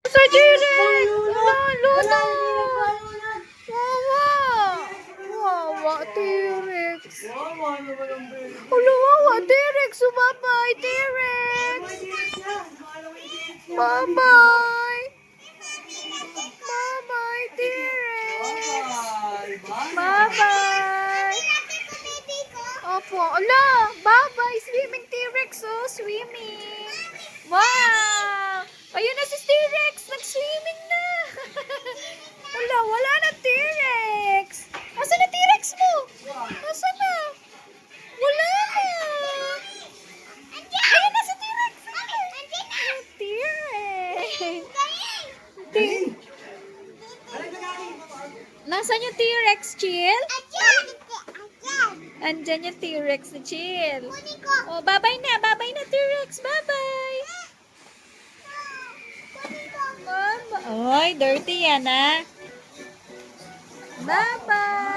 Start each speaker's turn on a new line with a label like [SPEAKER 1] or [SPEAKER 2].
[SPEAKER 1] Sa T-Rex! Wala, Luna! Wawa! Wawa, T-Rex! Wala, wawa, T-Rex! Bye-bye, T-Rex! Bye-bye! Bye-bye, T-Rex! Bye-bye! Opo, ala! Bye-bye! Swimming T-Rex, oh! Swimming! Wow! Ayun na si T-Rex! Nag-swimming na! Wala, wala na T-Rex! Asan na T-Rex mo? Asan na? Wala na! Ayun na si T-Rex! T-Rex! Nasaan yung T-Rex, Chill? Andyan yung T-Rex na Chill. Oh, bye-bye na. Bye-bye na, T-Rex. Bye-bye. Oy, dirty yan, ha? Bye-bye.